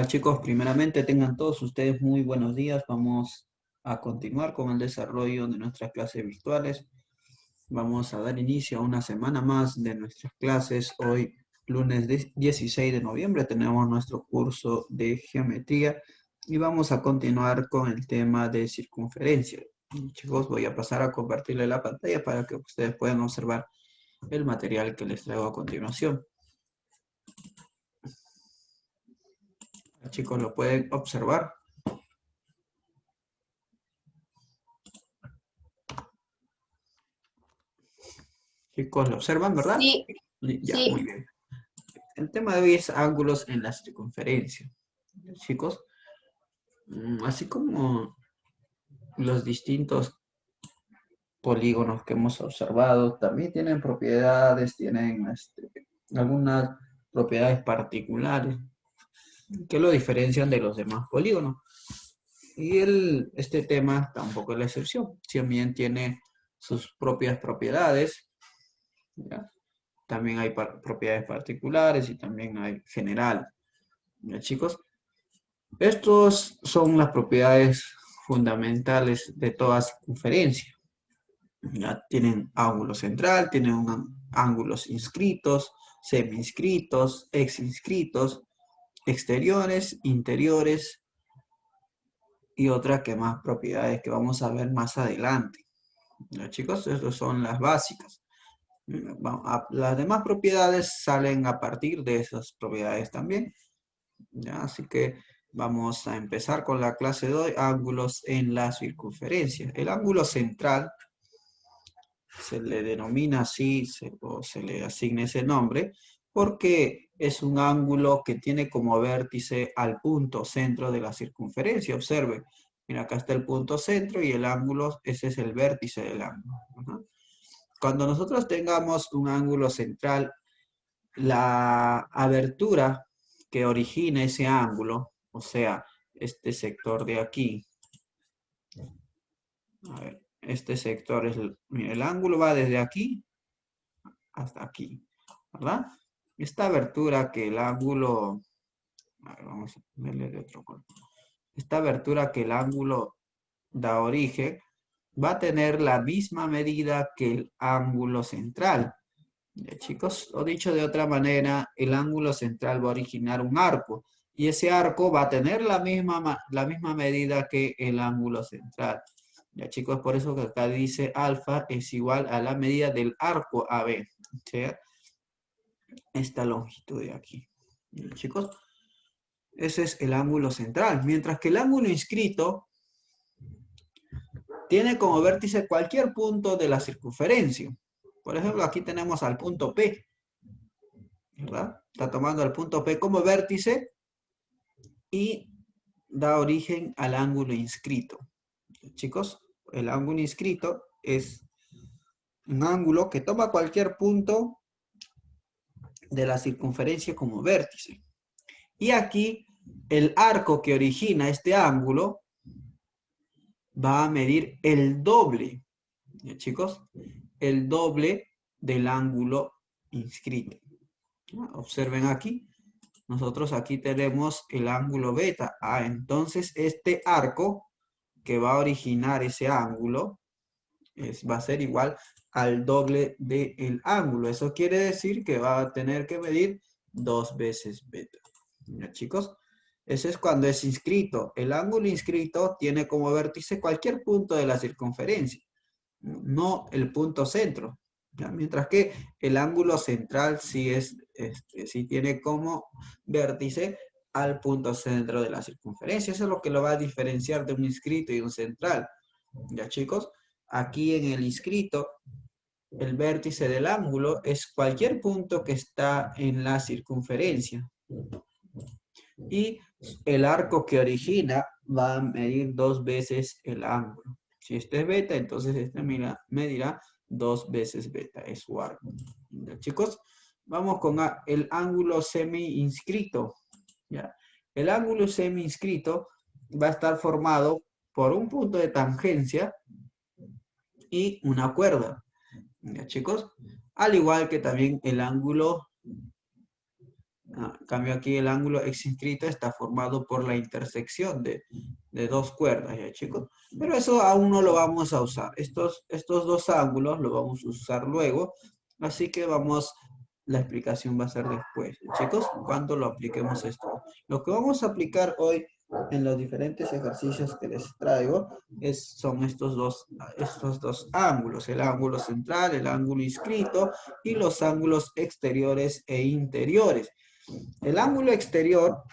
Chicos, primeramente tengan todos ustedes muy buenos días. Vamos a continuar con el desarrollo de nuestras clases virtuales. Vamos a dar inicio a una semana más de nuestras clases. Hoy, lunes 16 de noviembre, tenemos nuestro curso de geometría y vamos a continuar con el tema de circunferencia. Chicos, voy a pasar a compartirle la pantalla para que ustedes puedan observar el material que les traigo a continuación. Chicos, lo pueden observar. Chicos, lo observan, ¿verdad? Sí, Ya, muy sí. bien. El tema de hoy es ángulos en la circunferencia. Chicos, así como los distintos polígonos que hemos observado, también tienen propiedades, tienen algunas propiedades particulares que lo diferencian de los demás polígonos. Y este tema tampoco es la excepción. También tiene sus propias propiedades, ¿ya? También hay propiedades particulares y también hay general. ¿Ya, chicos? Estos son las propiedades fundamentales de toda circunferencia. Ya tienen ángulo central, tienen ángulos inscritos, semi-inscritos, ex-inscritos, exteriores, interiores y otras que más propiedades que vamos a ver más adelante. ¿Ya, chicos? Estas son las básicas. Las demás propiedades salen a partir de esas propiedades también. ¿Ya? Así que vamos a empezar con la clase de hoy, ángulos en la circunferencia. El ángulo central se le denomina así, o se le asigna ese nombre, porque es un ángulo que tiene como vértice al punto centro de la circunferencia. Observe, mira, acá está el punto centro y el ángulo, ese es el vértice del ángulo. Ajá. Cuando nosotros tengamos un ángulo central, la abertura que origina ese ángulo, o sea, este sector de aquí, a ver, este sector es, mira, el ángulo va desde aquí hasta aquí, ¿verdad? Esta abertura que el ángulo, a ver, vamos a ponerle de otro color. Esta abertura que el ángulo da origen va a tener la misma medida que el ángulo central. Ya, chicos, o dicho de otra manera, el ángulo central va a originar un arco y ese arco va a tener la misma medida que el ángulo central. Ya, chicos, por eso que acá dice alfa es igual a la medida del arco AB, ¿sí? Esta longitud de aquí. Ya, chicos, ese es el ángulo central, mientras que el ángulo inscrito tiene como vértice cualquier punto de la circunferencia. Por ejemplo, aquí tenemos al punto P, ¿verdad? Está tomando el punto P como vértice y da origen al ángulo inscrito. Chicos, el ángulo inscrito es un ángulo que toma cualquier punto de la circunferencia como vértice. Y aquí el arco que origina este ángulo va a medir el doble, ¿ya, chicos? El doble del ángulo inscrito. Observen aquí, nosotros aquí tenemos el ángulo beta. Entonces este arco que va a originar ese ángulo va a ser igual al doble del ángulo. Eso quiere decir que va a tener que medir 2 veces beta. ¿Ya, chicos? Ese es cuando es inscrito. El ángulo inscrito tiene como vértice cualquier punto de la circunferencia, no el punto centro. ¿Ya? Mientras que el ángulo central sí tiene como vértice al punto centro de la circunferencia. Eso es lo que lo va a diferenciar de un inscrito y un central. ¿Ya, chicos? Aquí en el inscrito, el vértice del ángulo es cualquier punto que está en la circunferencia. Y el arco que origina va a medir 2 veces el ángulo. Si este es beta, entonces este medirá 2 veces beta, es su arco. ¿Ya, chicos? Vamos con el ángulo semi-inscrito. ¿Ya? El ángulo semi-inscrito va a estar formado por un punto de tangencia y una cuerda. ¿Ya, chicos? Al igual que también el ángulo En cambio aquí el ángulo excínclito está formado por la intersección de dos cuerdas, ¿ya chicos? Pero eso aún no lo vamos a usar. Estos dos ángulos lo vamos a usar luego, así que la explicación va a ser después, ¿ya chicos? Cuando lo apliquemos esto. Lo que vamos a aplicar hoy en los diferentes ejercicios que les traigo son estos dos ángulos, el ángulo central, el ángulo inscrito y los ángulos exteriores e interiores. El ángulo exterior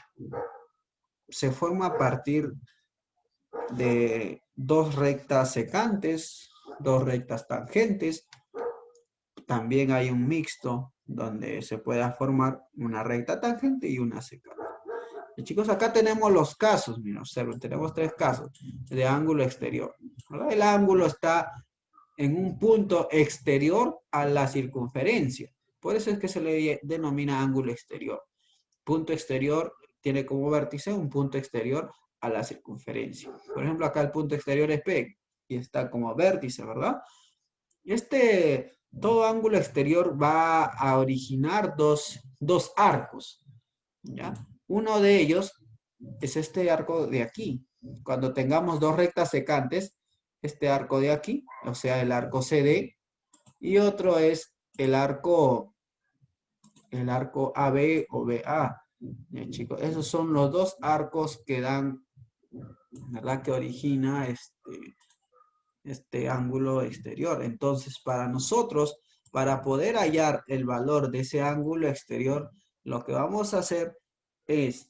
se forma a partir de dos rectas secantes, dos rectas tangentes. También hay un mixto donde se pueda formar una recta tangente y una secante. Y chicos, acá tenemos los casos, miren, observen, tenemos tres casos de ángulo exterior, ¿verdad? El ángulo está en un punto exterior a la circunferencia. Por eso es que se le denomina ángulo exterior. Punto exterior tiene como vértice un punto exterior a la circunferencia. Por ejemplo, acá el punto exterior es P y está como vértice, ¿verdad? Todo ángulo exterior va a originar dos arcos, ¿ya? Uno de ellos es este arco de aquí. Cuando tengamos dos rectas secantes, este arco de aquí, o sea, el arco CD, y otro es el arco AB o BA. Bien, chicos, esos son los dos arcos que dan, ¿verdad? Que origina este ángulo exterior. Entonces, para nosotros, para poder hallar el valor de ese ángulo exterior, lo que vamos a hacer es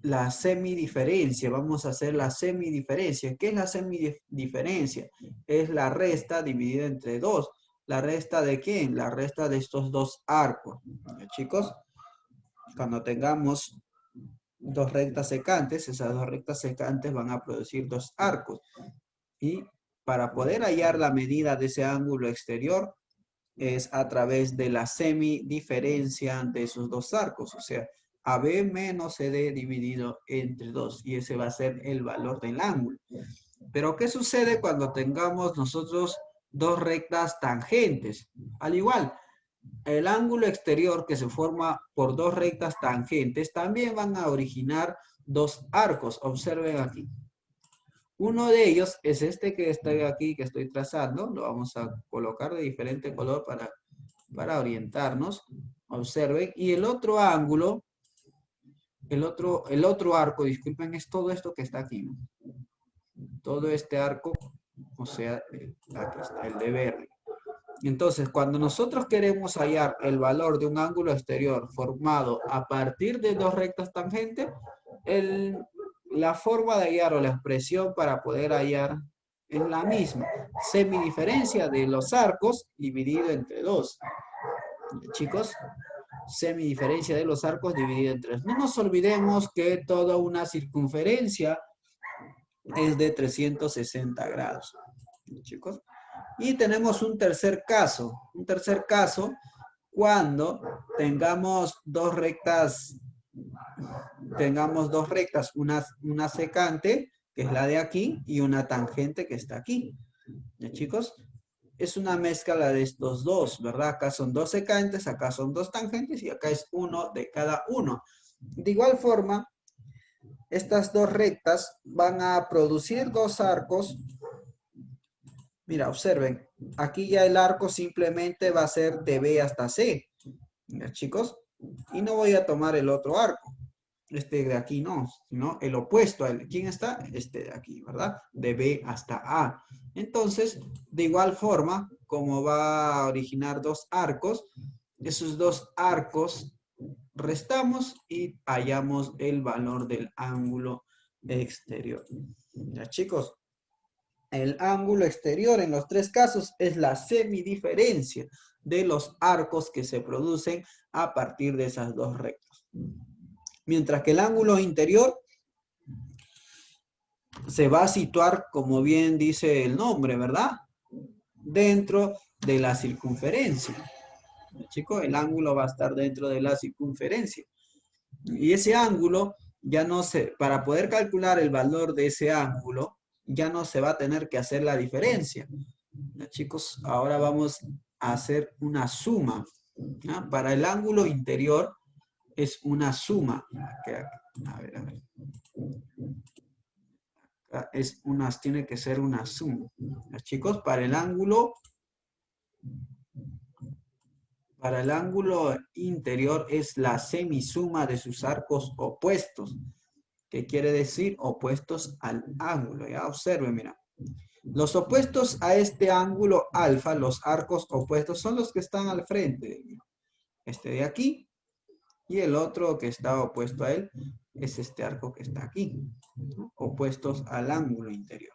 la semidiferencia. Vamos a hacer la semidiferencia. ¿Qué es la semidiferencia? Es la resta dividida entre dos. ¿La resta de quién? La resta de estos dos arcos. ¿Ya, chicos? Cuando tengamos dos rectas secantes, esas dos rectas secantes van a producir dos arcos. Y para poder hallar la medida de ese ángulo exterior es a través de la semidiferencia de esos dos arcos, o sea, AB menos CD dividido entre 2, y ese va a ser el valor del ángulo. Pero ¿qué sucede cuando tengamos nosotros dos rectas tangentes? Al igual, el ángulo exterior que se forma por dos rectas tangentes también van a originar dos arcos. Observen aquí. Uno de ellos es este que estoy aquí, que estoy trazando. Lo vamos a colocar de diferente color para orientarnos. Observen. Y el otro ángulo, el otro arco, disculpen, es todo esto que está aquí. Todo este arco, o sea, aquí está, el de verde. Entonces, cuando nosotros queremos hallar el valor de un ángulo exterior formado a partir de dos rectas tangentes, la forma de hallar o la expresión para poder hallar es la misma. Semidiferencia de los arcos dividido entre dos. Chicos, semidiferencia de los arcos dividido entre dos. No nos olvidemos que toda una circunferencia es de 360 grados. Chicos. Y tenemos un tercer caso. Un tercer caso cuando tengamos dos rectas, una secante, que es la de aquí, y una tangente que está aquí. ¿Ya, chicos? Es una mezcla de estos dos, ¿verdad? Acá son dos secantes, acá son dos tangentes y acá es uno de cada uno. De igual forma, estas dos rectas van a producir dos arcos. Mira, observen, aquí ya el arco simplemente va a ser de B hasta C. ¿Ya, chicos? Y no voy a tomar el otro arco. Este de aquí no, sino el opuesto a él. ¿Quién está? Este de aquí, ¿verdad? De B hasta A. Entonces, de igual forma, como va a originar dos arcos, esos dos arcos restamos y hallamos el valor del ángulo exterior. ¿Ya, chicos? El ángulo exterior en los tres casos es la semidiferencia de los arcos que se producen a partir de esas dos rectas. Mientras que el ángulo interior se va a situar, como bien dice el nombre, ¿verdad? Dentro de la circunferencia. Chicos, el ángulo va a estar dentro de la circunferencia. Y ese ángulo, ya no se, para poder calcular el valor de ese ángulo, ya no se va a tener que hacer la diferencia. ¿Ya, chicos? Ahora vamos a hacer una suma. ¿Ah? Para el ángulo interior es una suma. A ver, a ver. Tiene que ser una suma. Chicos, para el ángulo interior es la semisuma de sus arcos opuestos. ¿Qué quiere decir? Opuestos al ángulo. Ya observen, mira. Los opuestos a este ángulo alfa, los arcos opuestos, son los que están al frente. Este de aquí y el otro que está opuesto a él es este arco que está aquí, ¿no? Opuestos al ángulo interior.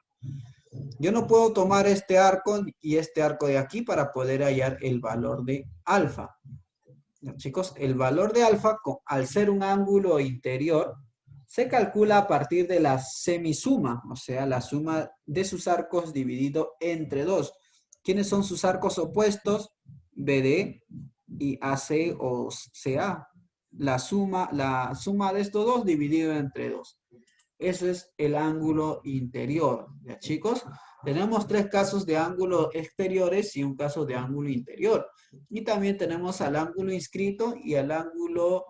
Yo no puedo tomar este arco y este arco de aquí para poder hallar el valor de alfa. ¿No, chicos? El valor de alfa, al ser un ángulo interior, se calcula a partir de la semisuma, o sea, la suma de sus arcos dividido entre 2. ¿Quiénes son sus arcos opuestos? BD y AC o CA. La suma de estos dos dividido entre 2. Eso es el ángulo interior. ¿Ya, chicos? Tenemos 3 casos de ángulos exteriores y un caso de ángulo interior. Y también tenemos al ángulo inscrito y al ángulo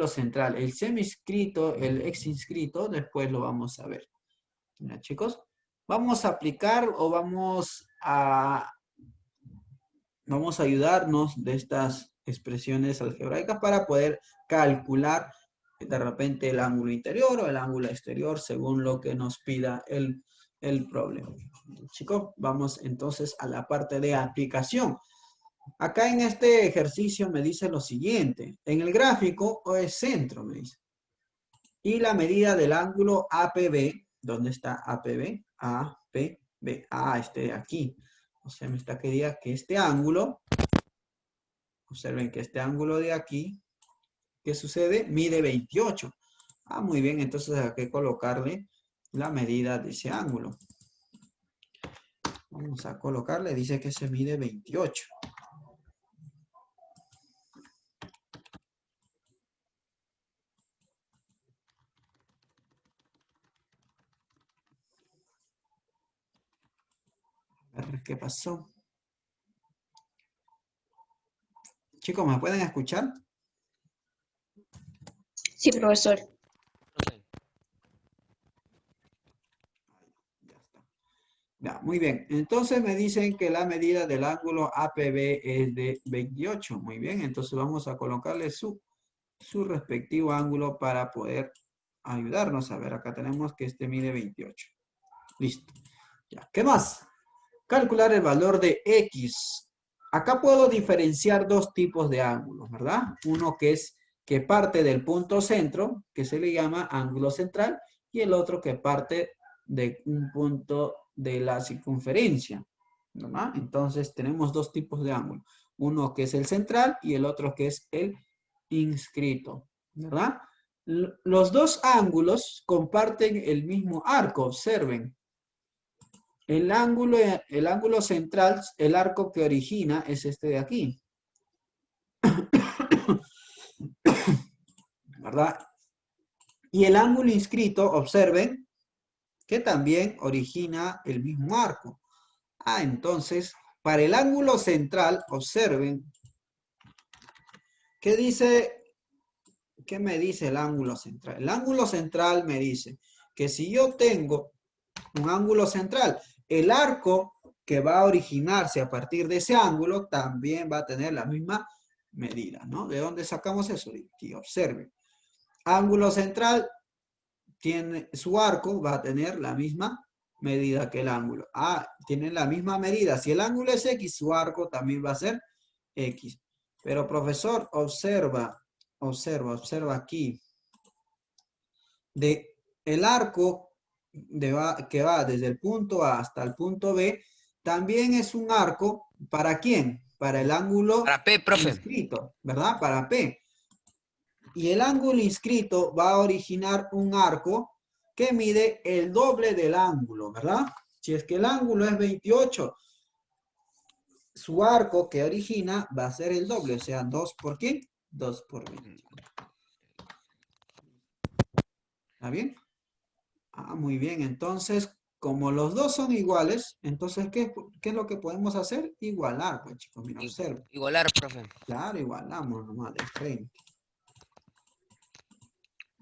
central. El semi-inscrito, el ex-inscrito, después lo vamos a ver. ¿Ya, chicos? Vamos a aplicar o vamos a ayudarnos de estas expresiones algebraicas para poder calcular de repente el ángulo interior o el ángulo exterior según lo que nos pida el problema. Chicos, vamos entonces a la parte de aplicación. Acá en este ejercicio me dice lo siguiente. En el gráfico O es centro, me dice. Y la medida del ángulo APB, ¿dónde está APB? APB. Este de aquí. O sea, me está queriendo que este ángulo, observen que este ángulo de aquí, ¿qué sucede? Mide 28. Muy bien, entonces hay que colocarle la medida de ese ángulo. Vamos a colocarle, dice que se mide 28. A ver qué pasó. Chicos, ¿me pueden escuchar? Sí, profesor. Ya está. Ya, muy bien. Entonces me dicen que la medida del ángulo APB es de 28. Muy bien, entonces vamos a colocarle su respectivo ángulo para poder ayudarnos. A ver, acá tenemos que este mide 28. Listo. Ya, ¿qué más? Calcular el valor de X. Acá puedo diferenciar dos tipos de ángulos, ¿verdad? Uno que parte del punto centro, que se le llama ángulo central, y el otro que parte de un punto de la circunferencia, ¿verdad? Entonces tenemos dos tipos de ángulo. Uno que es el central y el otro que es el inscrito, ¿verdad? Los dos ángulos comparten el mismo arco, observen. El ángulo central, el arco que origina es este de aquí. ¿Verdad? Y el ángulo inscrito, observen, que también origina el mismo arco. Entonces, para el ángulo central, observen, ¿qué me dice el ángulo central? El ángulo central me dice que si yo tengo un ángulo central, el arco que va a originarse a partir de ese ángulo también va a tener la misma medida, ¿no? ¿De dónde sacamos eso? Aquí, observen. Ángulo central, su arco va a tener la misma medida que el ángulo. Tienen la misma medida. Si el ángulo es X, su arco también va a ser X. Pero profesor, observa aquí. El arco que va desde el punto A hasta el punto B, también es un arco, ¿para quién? Para el ángulo Para P, profe. inscrito, ¿verdad? Para P. Y el ángulo inscrito va a originar un arco que mide el doble del ángulo, ¿verdad? Si es que el ángulo es 28, su arco que origina va a ser el doble, o sea, 2 por ¿qué? 2 por 20. ¿Está bien? Muy bien, entonces como los dos son iguales, entonces, ¿qué es lo que podemos hacer? Igualar, pues chicos, mira, observa. Igualar, profe. Claro, igualamos nomás de frente.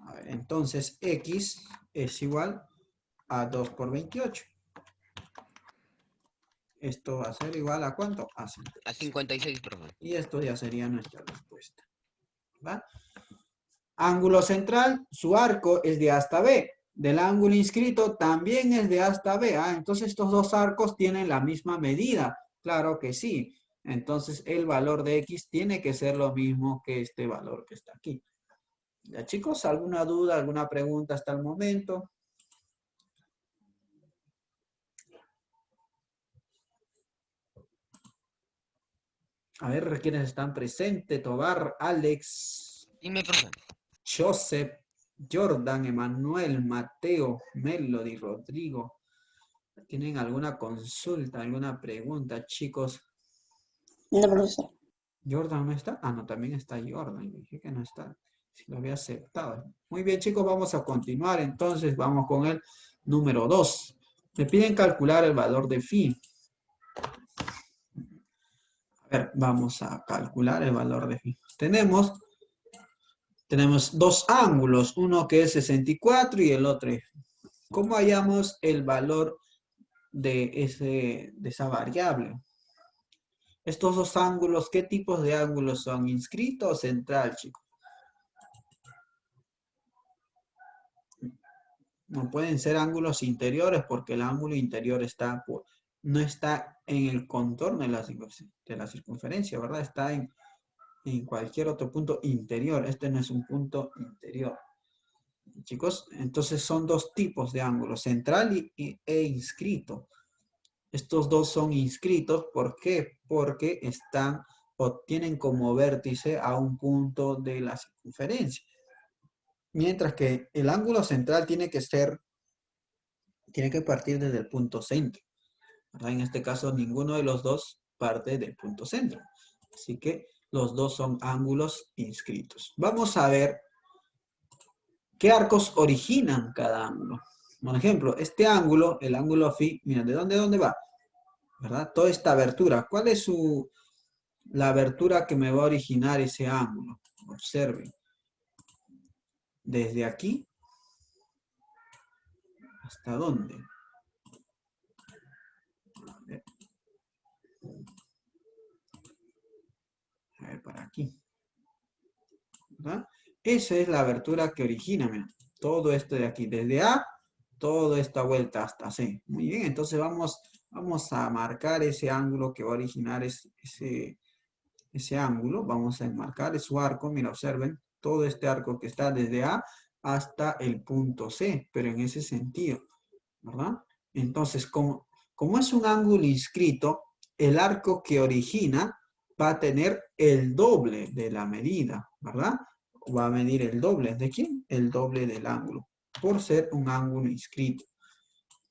A ver, entonces, X es igual a 2 por 28. Esto va a ser igual a ¿cuánto? A 5. A 56, profe. Y esto ya sería nuestra respuesta. ¿Va? Ángulo central, su arco es de A hasta B. Del ángulo inscrito también es de A hasta B. ¿Ah? Entonces estos dos arcos tienen la misma medida. Claro que sí. Entonces el valor de X tiene que ser lo mismo que este valor que está aquí. ¿Ya chicos? ¿Alguna duda, alguna pregunta hasta el momento? A ver, ¿quiénes están presentes? Tobar, Alex, Dime, profe. Joseph, Jordan, Emanuel, Mateo, Melody, Rodrigo. ¿Tienen alguna consulta, alguna pregunta, chicos? No, profesor. ¿Jordan no está? Ah, no, también está Jordan. Dije que no está. Si lo había aceptado. Muy bien, chicos, vamos a continuar. Entonces, vamos con el número 2. Me piden calcular el valor de phi. A ver, vamos a calcular el valor de phi. Tenemos dos ángulos, uno que es 64 y el otro es. ¿Cómo hallamos el valor de esa variable? Estos dos ángulos, ¿qué tipos de ángulos son? ¿Inscrito o central, chicos? No pueden ser ángulos interiores porque el ángulo interior no está en el contorno de la circunferencia, ¿verdad? Está en cualquier otro punto interior. Este no es un punto interior. Chicos, entonces son dos tipos de ángulos, central e inscrito. Estos dos son inscritos, ¿por qué? Porque tienen como vértice a un punto de la circunferencia. Mientras que el ángulo central tiene que partir desde el punto centro, ¿verdad? En este caso, ninguno de los dos parte del punto centro. Así que los dos son ángulos inscritos. Vamos a ver qué arcos originan cada ángulo. Por ejemplo, este ángulo, el ángulo phi, mira, ¿de dónde va? ¿Verdad? Toda esta abertura. ¿Cuál es la abertura que me va a originar ese ángulo? Observen. Desde aquí, ¿hasta dónde? A ver, para aquí. ¿Verdad? Esa es la abertura que origina, mira, todo esto de aquí, desde A, toda esta vuelta hasta C. Muy bien, entonces vamos a marcar ese ángulo que va a originar ese ángulo. Vamos a enmarcar su arco, mira, observen, todo este arco que está desde A hasta el punto C, pero en ese sentido, ¿verdad? Entonces, como es un ángulo inscrito, el arco que origina va a tener el doble de la medida, ¿verdad? Va a medir el doble. ¿De quién? El doble del ángulo, por ser un ángulo inscrito.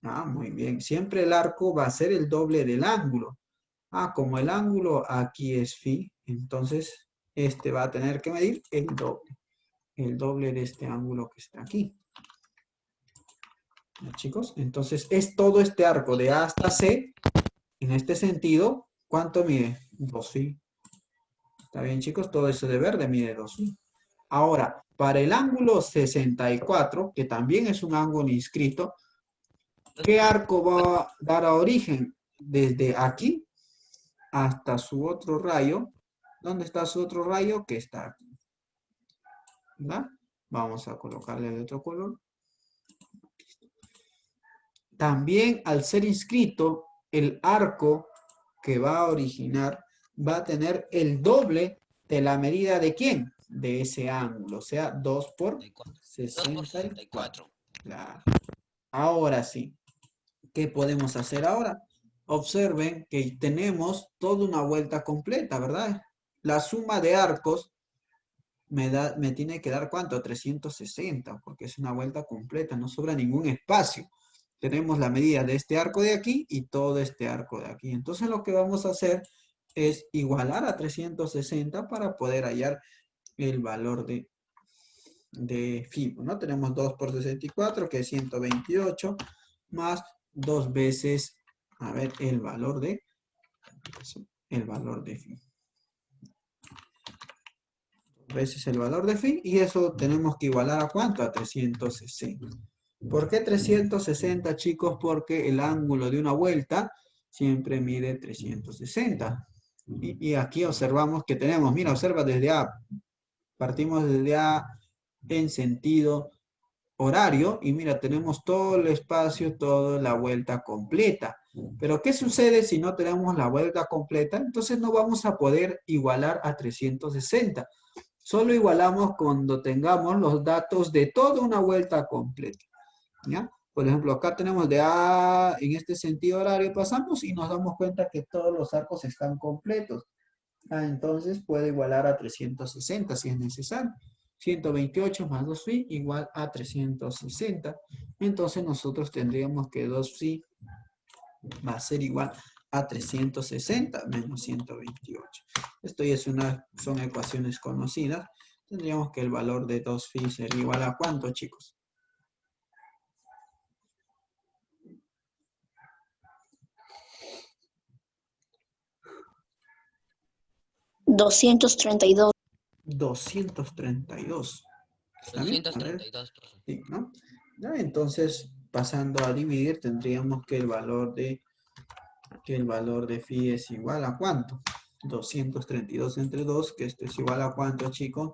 Ah, muy bien. Siempre el arco va a ser el doble del ángulo. Ah, como el ángulo aquí es phi, entonces este va a tener que medir el doble de este ángulo que está aquí. ¿Ya, chicos? Entonces es todo este arco de A hasta C, en este sentido, ¿cuánto mide? 2 phi. ¿Está bien, chicos? Todo eso de verde mide 2 phi. Ahora, para el ángulo 64, que también es un ángulo inscrito, ¿qué arco va a dar a origen? Desde aquí hasta su otro rayo. ¿Dónde está su otro rayo? Que está aquí. ¿Verdad? Vamos a colocarle de otro color. También, al ser inscrito, el arco que va a originar va a tener el doble de la medida de ¿quién? De ese ángulo, o sea, 2 por 2 por 64. 64. Claro. Ahora sí, ¿qué podemos hacer ahora? Observen que tenemos toda una vuelta completa, ¿verdad? La suma de arcos me tiene que dar ¿cuánto? 360, porque es una vuelta completa, no sobra ningún espacio. Tenemos la medida de este arco de aquí y todo este arco de aquí. Entonces lo que vamos a hacer es igualar a 360 para poder hallar el valor de phi, ¿no? Tenemos 2 por 64, que es 128, más 2 veces, a ver, el valor de phi. 2 veces el valor de phi, y eso tenemos que igualar ¿a cuánto? A 360. ¿Por qué 360, chicos? Porque el ángulo de una vuelta siempre mide 360. Y aquí observamos que tenemos, mira, observa desde A. Partimos desde A en sentido horario y mira, tenemos todo el espacio, toda la vuelta completa. Pero ¿qué sucede si no tenemos la vuelta completa? Entonces no vamos a poder igualar a 360. Solo igualamos cuando tengamos los datos de toda una vuelta completa. ¿Ya? Por ejemplo, acá tenemos de A en este sentido horario, pasamos y nos damos cuenta que todos los arcos están completos. Entonces puede igualar a 360 si es necesario. 128 más 2 phi igual a 360. Entonces nosotros tendríamos que 2 phi va a ser igual a 360 menos 128. Esto ya son ecuaciones conocidas. Tendríamos que el valor de 2 phi sería igual a ¿cuánto, chicos? $232. 232. ¿Está bien? A ver. 232, profe. Sí, ¿no? Ya, entonces, pasando a dividir, tendríamos que el valor de phi es igual a ¿cuánto? 232 entre 2, que esto es igual a ¿cuánto, chicos?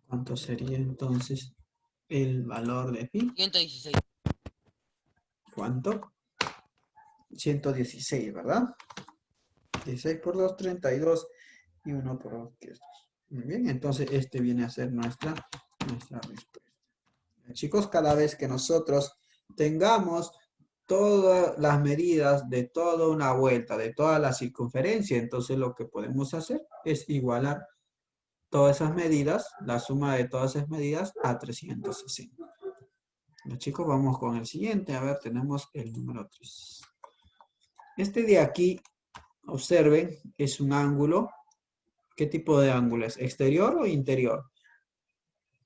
¿Cuánto sería entonces el valor de phi? 116. ¿Cuánto? 116, ¿verdad? 16 por 2, 32 y 1 por 2, que es 2. Muy bien, entonces este viene a ser nuestra respuesta. Chicos, cada vez que nosotros tengamos todas las medidas de toda una vuelta, de toda la circunferencia, entonces lo que podemos hacer es igualar todas esas medidas, la suma de todas esas medidas a 360. Los chicos, vamos con el siguiente. A ver, tenemos el número 3. Este de aquí, observen, es un ángulo. ¿Qué tipo de ángulo es? ¿Exterior o interior?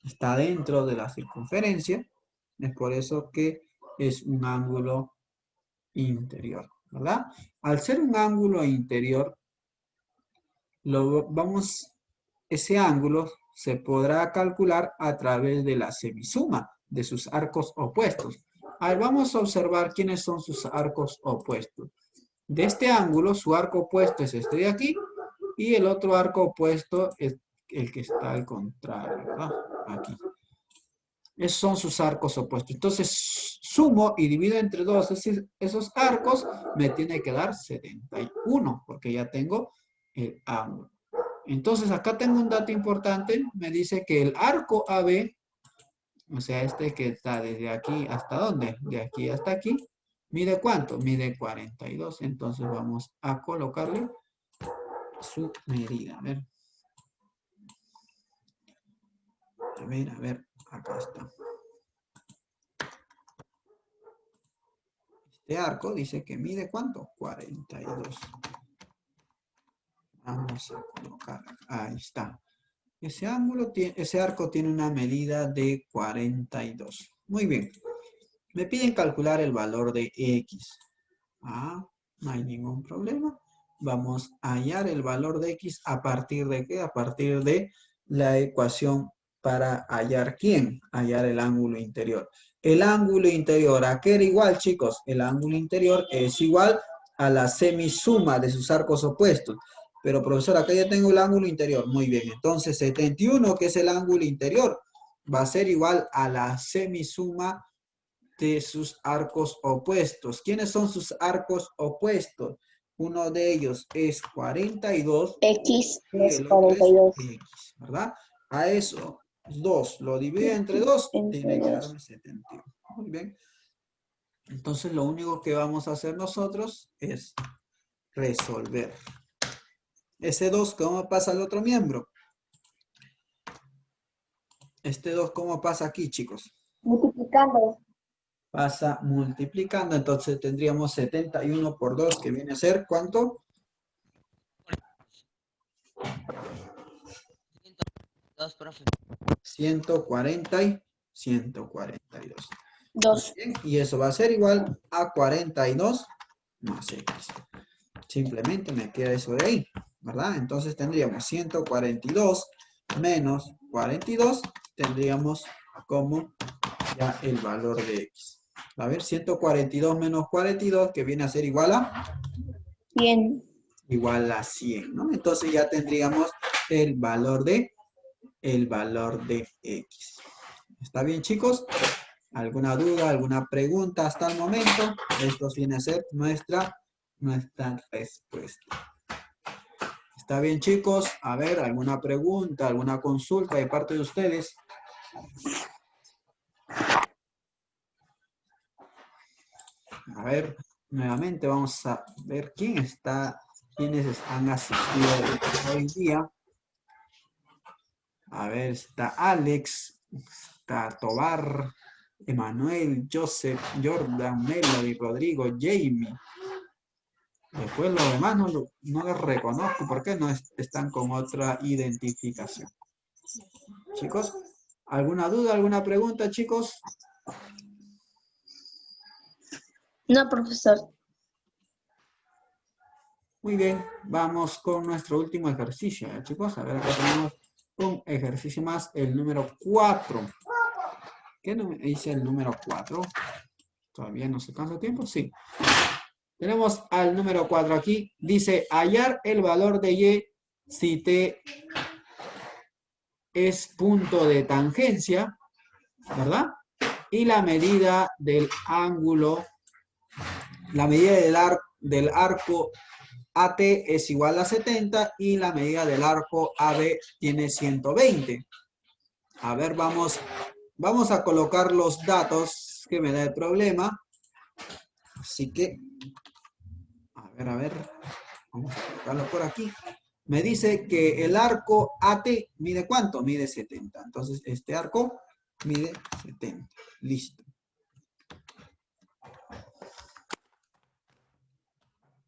Está dentro de la circunferencia. Es por eso que es un ángulo interior, ¿verdad? Al ser un ángulo interior, ese ángulo se podrá calcular a través de la semisuma de sus arcos opuestos. A ver, vamos a observar quiénes son sus arcos opuestos. De este ángulo, su arco opuesto es este de aquí, y el otro arco opuesto es el que está al contrario, ¿verdad? Aquí. Esos son sus arcos opuestos. Entonces, sumo y divido entre dos esos arcos, me tiene que dar 71, porque ya tengo el ángulo. Entonces, acá tengo un dato importante. Me dice que el arco AB, o sea, este que está desde aquí hasta ¿dónde? De aquí hasta aquí, ¿mide cuánto? Mide 42. Entonces, vamos a colocarle su medida. A ver, acá está. Este arco dice que mide ¿cuánto? 42. Vamos a colocar, ahí está. Ese arco tiene una medida de 42. Muy bien. Me piden calcular el valor de X. No hay ningún problema. Vamos a hallar el valor de X a partir de ¿qué? A partir de la ecuación para hallar ¿quién? Hallar el ángulo interior. El ángulo interior, ¿a qué era igual, chicos? El ángulo interior es igual a la semisuma de sus arcos opuestos. Pero, profesor, acá ya tengo el ángulo interior. Muy bien, entonces 71, que es el ángulo interior, va a ser igual a la semisuma de sus arcos opuestos. ¿Quiénes son sus arcos opuestos? Uno de ellos es 42 X y es el otro es 42. X, ¿verdad? A eso, 2, lo divido entre 2, tiene que Entre 2. darme 71. Muy bien. Entonces, lo único que vamos a hacer nosotros es resolver. Ese 2, ¿cómo pasa al otro miembro? Este 2, ¿cómo pasa aquí, chicos? Multiplicando. Pasa multiplicando, entonces tendríamos 71 por 2, que viene a ser, ¿cuánto? 142, profe. 142. 142. 2. Bien, y eso va a ser igual a 42 más X. Simplemente me queda eso de ahí, ¿verdad? Entonces tendríamos 142 menos 42, tendríamos como ya el valor de X. A ver, 142 menos 42, que viene a ser igual a... Bien. Igual a 100, ¿no? Entonces ya tendríamos el valor de X. ¿Está bien, chicos? ¿Alguna duda, alguna pregunta hasta el momento? Esto viene a ser nuestra respuesta. ¿Está bien, chicos? A ver, ¿alguna pregunta, alguna consulta de parte de ustedes? A ver, nuevamente vamos a ver quiénes han asistido hoy día. A ver, está Alex, está Tobar, Emanuel, Joseph, Jordan, Melody, Rodrigo, Jamie. Después los demás no los reconozco porque no están con otra identificación. Chicos, ¿alguna duda, alguna pregunta, chicos? No, profesor. Muy bien, vamos con nuestro último ejercicio, chicos. A ver, acá tenemos un ejercicio más, el número 4. ¿Qué dice el número 4? ¿Todavía no se cansa tiempo? Sí. Tenemos al número 4 aquí. Dice, hallar el valor de Y si T es punto de tangencia, ¿verdad? Y la medida del ángulo, la medida del arco AT es igual a 70 y la medida del arco AB tiene 120. A ver, vamos a colocar los datos que me da el problema. Así que, a ver, vamos a colocarlo por aquí. Me dice que el arco AT mide ¿cuánto? Mide 70. Entonces, este arco mide 70. Listo.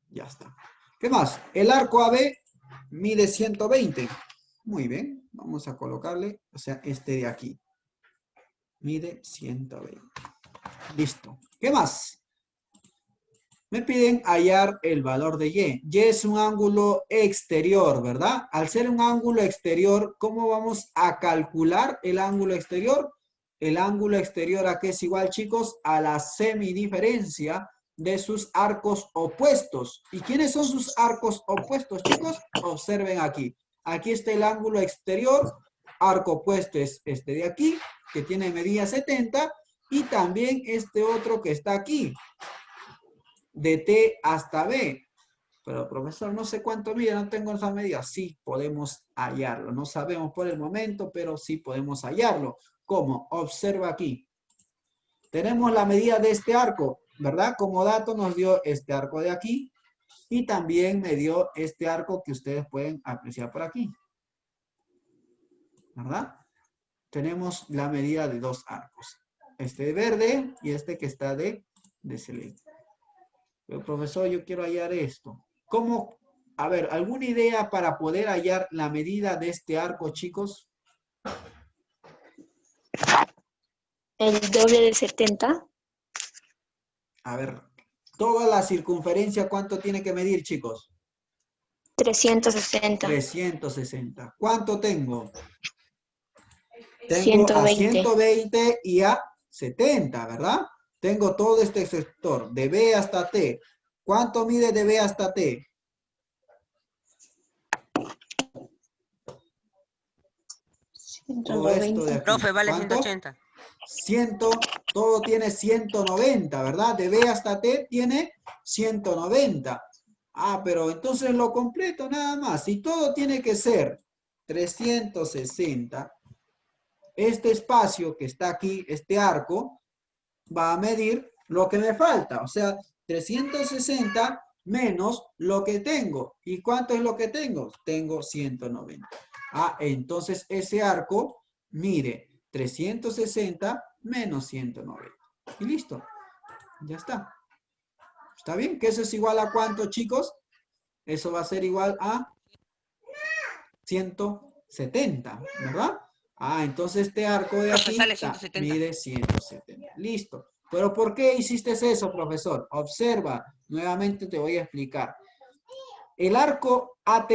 Ya está. ¿Qué más? El arco AB mide 120. Muy bien. Vamos a colocarle, o sea, este de aquí. Mide 120. Listo. ¿Qué más? Me piden hallar el valor de Y. Y es un ángulo exterior, ¿verdad? Al ser un ángulo exterior, ¿cómo vamos a calcular el ángulo exterior? El ángulo exterior, ¿a qué es igual, chicos? A la semidiferencia de sus arcos opuestos. ¿Y quiénes son sus arcos opuestos, chicos? Observen aquí. Aquí está el ángulo exterior. Arco opuesto es este de aquí, que tiene medida 70. Y también este otro que está aquí, de T hasta B. Pero, profesor, no sé cuánto mide, no tengo esa medida. Sí, podemos hallarlo. No sabemos por el momento, pero sí podemos hallarlo. ¿Cómo? Observa aquí. Tenemos la medida de este arco, ¿verdad? Como dato nos dio este arco de aquí. Y también me dio este arco que ustedes pueden apreciar por aquí. ¿Verdad? Tenemos la medida de dos arcos. Este de verde y este que está de celeste. Pero, profesor, yo quiero hallar esto. ¿Cómo? A ver, ¿alguna idea para poder hallar la medida de este arco, chicos? El doble de 70. A ver, toda la circunferencia, ¿cuánto tiene que medir, chicos? 360. 360. ¿Cuánto tengo? Tengo a 120. 120 y a 70, ¿verdad? Tengo todo este sector, de B hasta T. ¿Cuánto mide de B hasta T? Todo esto de aquí. Profe, vale ¿Cuánto? 180. Todo tiene 190, ¿verdad? De B hasta T tiene 190. Ah, pero entonces lo completo nada más. Y todo tiene que ser 360. Este espacio que está aquí, este arco, va a medir lo que me falta. O sea, 360 menos lo que tengo. ¿Y cuánto es lo que tengo? Tengo 190. Ah, entonces ese arco mide 360 menos 190. Y listo. Ya está. ¿Está bien? ¿Que eso es igual a cuánto, chicos? Eso va a ser igual a 170, ¿verdad? Ah, entonces este arco de Profe, aquí sale 170. mide 170. Listo. ¿Pero por qué hiciste eso, profesor? Observa. Nuevamente te voy a explicar. El arco AT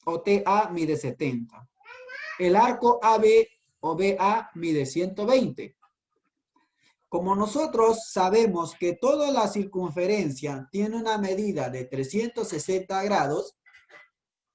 o TA mide 70. El arco AB o BA mide 120. Como nosotros sabemos que toda la circunferencia tiene una medida de 360 grados,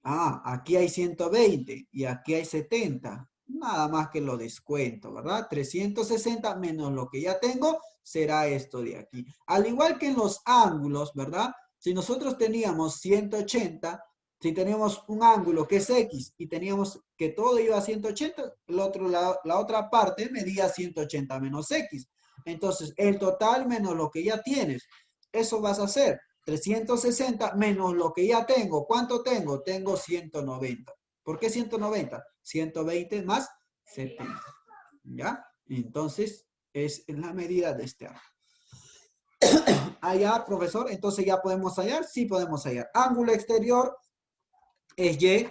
aquí hay 120 y aquí hay 70. Nada más que lo descuento, ¿verdad? 360 menos lo que ya tengo será esto de aquí. Al igual que en los ángulos, ¿verdad? Si nosotros teníamos 180, si teníamos un ángulo que es X y teníamos que todo iba a 180, la otra parte medía 180 menos X. Entonces, el total menos lo que ya tienes. Eso vas a hacer. 360 menos lo que ya tengo. ¿Cuánto tengo? Tengo 190. ¿Por qué 190? 120 más 70. ¿Ya? Entonces, es la medida de este arco. Allá, profesor, entonces ya podemos hallar. Sí podemos hallar. Ángulo exterior es Y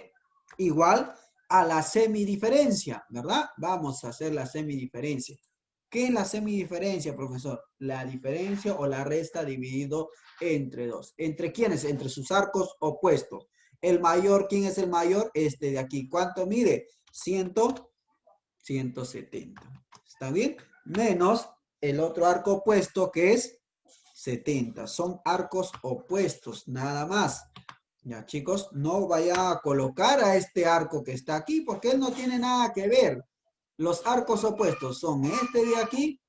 igual a la semidiferencia, ¿verdad? Vamos a hacer la semidiferencia. ¿Qué es la semidiferencia, profesor? La diferencia o la resta dividido entre dos. ¿Entre quiénes? Entre sus arcos opuestos. El mayor, ¿quién es el mayor? Este de aquí. ¿Cuánto mide? 170. ¿Está bien? Menos el otro arco opuesto que es 70. Son arcos opuestos, nada más. Ya, chicos, no vaya a colocar a este arco que está aquí porque él no tiene nada que ver. Los arcos opuestos son este de aquí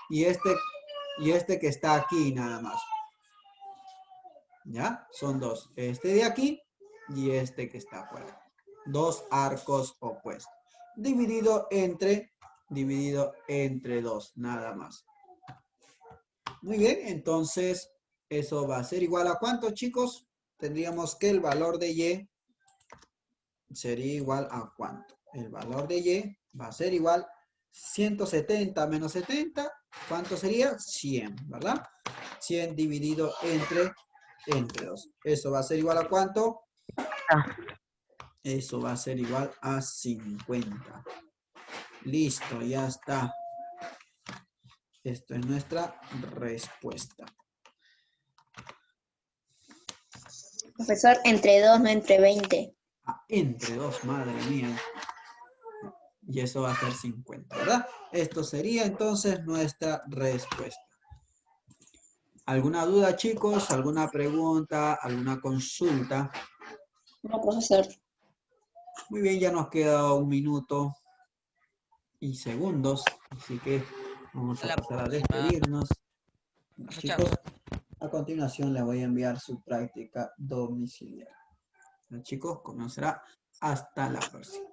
y este que está aquí nada más. ¿Ya? Son dos. Este de aquí y este que está afuera. Dos arcos opuestos. Dividido entre dos, nada más. Muy bien, entonces eso va a ser igual a ¿cuánto, chicos? Tendríamos que el valor de Y sería igual a ¿cuánto? El valor de Y va a ser igual 170 menos 70. ¿Cuánto sería? 100, ¿verdad? 100 dividido entre 2. ¿Eso va a ser igual a cuánto? Eso va a ser igual a 50. Listo, ya está. Esto es nuestra respuesta. Profesor, entre 2, no entre 20. Entre 2, madre mía. Y eso va a ser 50, ¿verdad? Esto sería entonces nuestra respuesta. ¿Alguna duda, chicos? ¿Alguna pregunta? ¿Alguna consulta? No, profesor. Muy bien, ya nos queda 1 minuto y segundos. Así que vamos a La pasar a próxima. despedirnos. Profe, Chicos, chao. a continuación les voy a enviar su práctica domiciliaria. Chicos, comenzará hasta la próxima.